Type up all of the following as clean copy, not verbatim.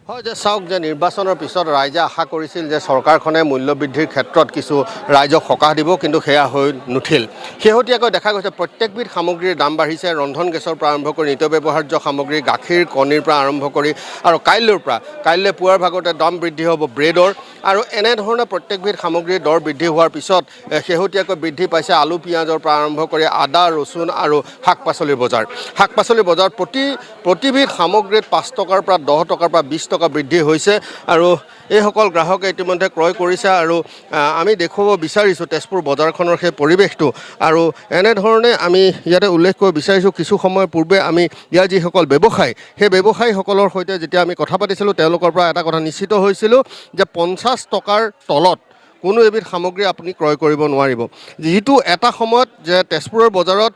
হয় যে চাওক যে নিৰ্বাচনৰ পিছত ৰাইজে আশা কৰিছিল যে চৰকাৰখনে মূল্যবৃদ্ধিৰ ক্ষেত্ৰত কিছু ৰাইজক সকাহ দিব, কিন্তু সেয়া হৈ নুঠিল। শেহতীয়াকৈ দেখা গৈছে প্ৰত্যেকবিধ সামগ্ৰীৰ দাম বাঢ়িছে। ৰন্ধন গেছৰ পৰা আৰম্ভ কৰি নিত্য ব্যৱহাৰ্য সামগ্ৰী, গাখীৰ, কণীৰ পৰা আৰম্ভ কৰি আৰু কাইলৈ পুৱাৰ ভাগতে দাম বৃদ্ধি হ'ব ব্ৰেডৰ। আৰু এনেধৰণে প্ৰত্যেকবিধ সামগ্ৰীৰ দৰ বৃদ্ধি হোৱাৰ পিছত শেহতীয়াকৈ বৃদ্ধি পাইছে আলু পিঁয়াজৰ পৰা আৰম্ভ কৰি আদা, ৰচুন আৰু শাক পাচলিৰ বজাৰ। শাক পাচলিৰ বজাৰত প্ৰতিবিধ সামগ্ৰীত 5 টকাৰ পৰা 10 টকাৰ পৰা 20 টকা বৃদ্ধি হৈছে আৰু এইসকল গ্ৰাহকে ইতিমধ্যে ক্ৰয় কৰিছে। আৰু আমি দেখুৱাব বিচাৰিছোঁ তেজপুৰ বজাৰখনৰ সেই পৰিৱেশটো। আৰু এনেধৰণে আমি ইয়াতে উল্লেখ কৰিব বিচাৰিছোঁ, কিছু সময়ৰ পূৰ্বে আমি ইয়াৰ যিসকল ব্যৱসায়ী, সেই ব্যৱসায়ীসকলৰ সৈতে যেতিয়া আমি কথা পাতিছিলোঁ, তেওঁলোকৰ পৰা এটা কথা নিশ্চিত হৈছিলোঁ যে 50 টকাৰ তলত কোনো এবিধ সামগ্ৰী আপুনি ক্ৰয় কৰিব নোৱাৰিব। যিটো এটা সময়ত যে তেজপুৰৰ বজাৰত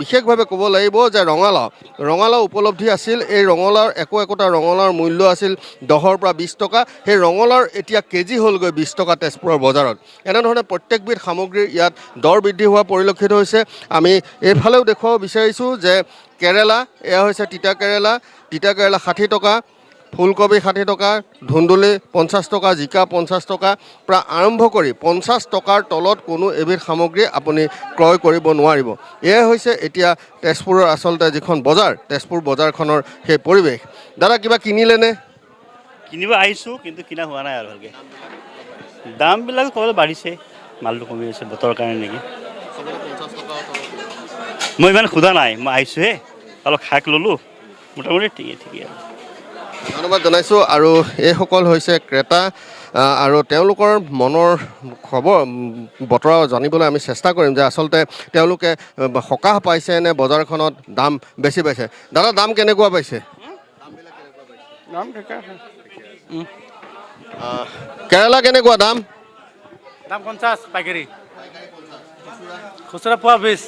বিশেষভাৱে ক'ব লাগিব যে ৰঙালাও উপলব্ধি আছিল। এই ৰঙালাওৰ একোটা ৰঙালাওৰ মূল্য আছিল 10 পৰা 20 টকা। সেই ৰঙালাওৰ এতিয়া কেজি হ'লগৈ 20 টকা তেজপুৰৰ বজাৰত। এনেধৰণে প্ৰত্যেকবিধ সামগ্ৰীৰ ইয়াত দৰ বৃদ্ধি হোৱা পৰিলক্ষিত হৈছে। আমি এইফালেও দেখুৱাব বিচাৰিছোঁ যে কেৰেলা, এয়া হৈছে তিতা কেৰেলা 60 টকা, ফুলকবি 60 টকা, ধুন্দুলি 50 টকা, জিকা 50 টকা পৰা আৰম্ভ কৰি 50 টকাৰ তলত কোনো এবিধ সামগ্ৰী আপুনি ক্ৰয় কৰিব নোৱাৰিব। এয়াই হৈছে এতিয়া তেজপুৰৰ আচলতে যিখন বজাৰ, তেজপুৰ বজাৰখনৰ সেই পৰিৱেশ। দাদা, কিবা কিনিলেনে? কিনিব আহিছোঁ, কিন্তু কিনা হোৱা নাই আৰু ভালকৈ। দামবিলাক ক'বলৈ বাঢ়িছে, মালটো কমি গৈছে বতৰৰ কাৰণে নেকি। মই ইমান সোধা নাই, মই আহিছোঁহে, অলপ শাক ল'লোঁ, মোটামুটি ঠিকেই আৰু। ধন্যবাদ জনাইছোঁ। আৰু এইসকল হৈছে ক্ৰেতা আৰু তেওঁলোকৰ মনৰ খবৰ বতৰা জানিবলৈ আমি চেষ্টা কৰিম যে আচলতে তেওঁলোকে সকাহ পাইছে নে বজাৰখনত দাম বেছি পাইছে। দাদা, দাম কেনেকুৱা পাইছে? কেৰেলা কেনেকুৱা দাম? 50 পাইকাৰী, খুচুৰা পোৱা 20,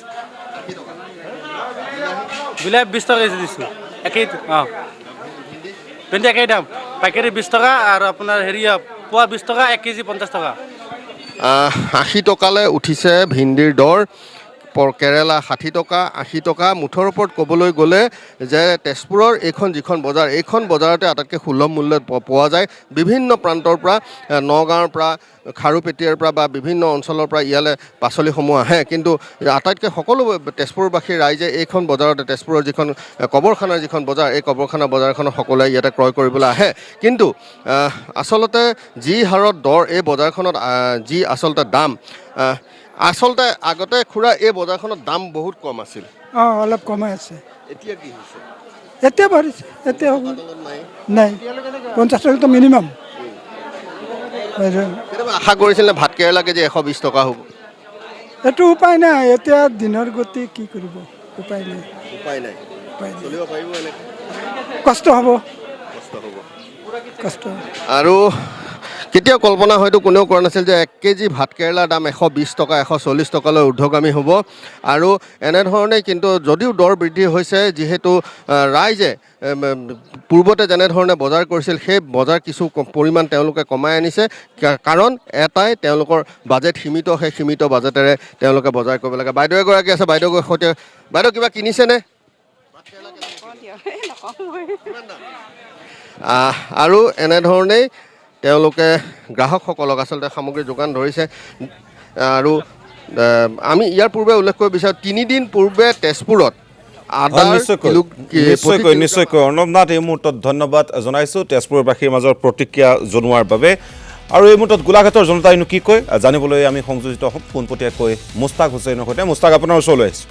বিলাহী 20 টকা কেজি দিছোঁ। একেই ভেন্দি একেই দাম, পাইকাৰী 20 টকা আৰু আপোনাৰ পোৱা 20 টকা, 1 কেজি 50 টকা। 80 টকালৈ উঠিছে ভিন্দিৰ দৰ। কেৰেলা 60 টকা, 80 টকা। মুঠৰ ওপৰত ক'বলৈ গ'লে যে তেজপুৰৰ যিখন বজাৰ, এইখন বজাৰতে আটাইতকৈ সুলভ মূল্যত পোৱা যায়। বিভিন্ন প্ৰান্তৰ পৰা, নগাঁৱৰ পৰা, খাৰুপেটীয়াৰ পৰা বা বিভিন্ন অঞ্চলৰ পৰা ইয়ালৈ পাচলিসমূহ আহে। কিন্তু আটাইতকৈ সকলো তেজপুৰবাসী ৰাইজে এইখন বজাৰতে, তেজপুৰৰ যিখন কবৰখানাৰ যিখন বজাৰ, এই কবৰখানা বজাৰখনৰ সকলোৱে ইয়াতে ক্ৰয় কৰিবলৈ আহে। কিন্তু আচলতে যি হাৰত দৰ এই বজাৰখনত, যি আচলতে দাম, আচলতে আগতে খুৰা এই বজাৰখনত দাম বহুত কম আছিল। অলপ কমাই আছে। এতিয়া কি হৈছে? এতিয়া বাঢ়িছে, এতিয়া হ'ব নাই 50 টকাটো মিনিমাম। কেতিয়াবা আশা কৰিছিল নে ভাত কেৰেলা কেজি 120 টকা হ'ব? এইটো উপায় নাই, এতিয়া দিনৰ গতি কি কৰিব, উপায় নাই। চলিব পাৰিব এনেকৈ? কষ্ট হ'ব। আৰু কেতিয়াও কল্পনা হয়তো কোনেও কৰা নাছিল যে 1 কেজি ভাত কেৰেলাৰ দাম 120 টকা, 140 টকালৈ ঊৰ্ধ্বগামী হ'ব। আৰু এনেধৰণেই কিন্তু যদিও দৰ বৃদ্ধি হৈছে, যিহেতু ৰাইজে পূৰ্বতে যেনেধৰণে বজাৰ কৰিছিল, সেই বজাৰ কিছু পৰিমাণ তেওঁলোকে কমাই আনিছে। কাৰণ এটাই, তেওঁলোকৰ বাজেট সীমিত, সেই সীমিত বাজেটেৰে তেওঁলোকে বজাৰ কৰিব লাগে। বাইদেউ এগৰাকী আছে, বাইদেউৰ সৈতে। বাইদেউ, কিবা কিনিছেনে? আৰু এনেধৰণেই তেওঁলোকে গ্ৰাহকসকলক আচলতে সামগ্ৰী যোগান ধৰিছে। আৰু আমি ইয়াৰ পূৰ্বে উল্লেখ কৰিব বিচাৰোঁ, 3 দিন পূৰ্বে তেজপুৰত নিশ্চয়কৈ অৰ্ণৱ নাথ, এই মুহূৰ্তত ধন্যবাদ জনাইছোঁ তেজপুৰবাসীৰ মাজৰ প্ৰতিক্ৰিয়া জনোৱাৰ বাবে। আৰু এই মুহূৰ্তত গোলাঘাটৰ জনতাইনো কি কয় জানিবলৈ আমি সংযোজিত হ'ম পোনপটীয়াকৈ মুস্তাক হুছেইনৰ সৈতে। মুস্তাক, আপোনাৰ ওচৰলৈ আহিছোঁ।